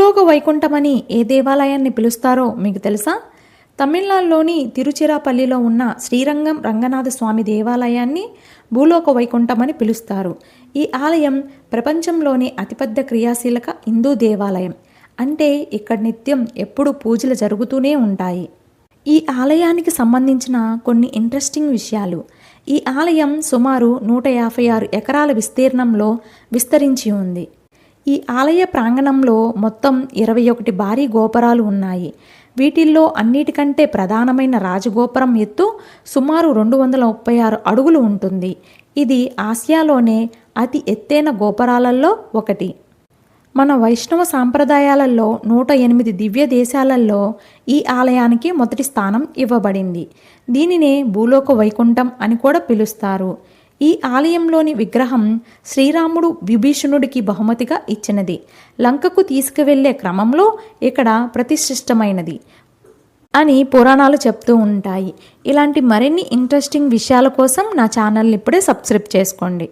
భూలోక వైకుంఠమని ఏ దేవాలయాన్ని పిలుస్తారో మీకు తెలుసా? తమిళనాడులోని తిరుచిరాపల్లిలో ఉన్న శ్రీరంగం రంగనాథ స్వామి దేవాలయాన్ని భూలోక వైకుంఠమని పిలుస్తారు. ఈ ఆలయం ప్రపంచంలోని అతిపెద్ద క్రియాశీలక హిందూ దేవాలయం. అంటే ఇక్కడ నిత్యం ఎప్పుడూ పూజలు జరుగుతూనే ఉంటాయి. ఈ ఆలయానికి సంబంధించిన కొన్ని ఇంట్రెస్టింగ్ విషయాలు. ఈ ఆలయం సుమారు 156 ఎకరాల విస్తీర్ణంలో విస్తరించి ఉంది. ఈ ఆలయ ప్రాంగణంలో మొత్తం 21 భారీ గోపురాలు ఉన్నాయి. వీటిల్లో అన్నిటికంటే ప్రధానమైన రాజగోపురం ఎత్తు సుమారు 236 అడుగులు ఉంటుంది. ఇది ఆసియాలోనే అతి ఎత్తైన గోపురాలలో ఒకటి. మన వైష్ణవ సాంప్రదాయాలలో 108 దివ్య దేశాలలో ఈ ఆలయానికి మొదటి స్థానం ఇవ్వబడింది. దీనినే భూలోక వైకుంఠం అని కూడా పిలుస్తారు. ఈ ఆలయంలోని విగ్రహం శ్రీరాముడు విభీషణుడికి బహుమతిగా ఇచ్చినది. లంకకు తీసుకువెళ్లే క్రమంలో ఇక్కడ ప్రతిష్ఠితమైనది అని పురాణాలు చెప్తూ ఉంటాయి. ఇలాంటి మరిన్ని ఇంట్రెస్టింగ్ విషయాల కోసం నా ఛానల్ని ఇప్పుడే సబ్స్క్రైబ్ చేసుకోండి.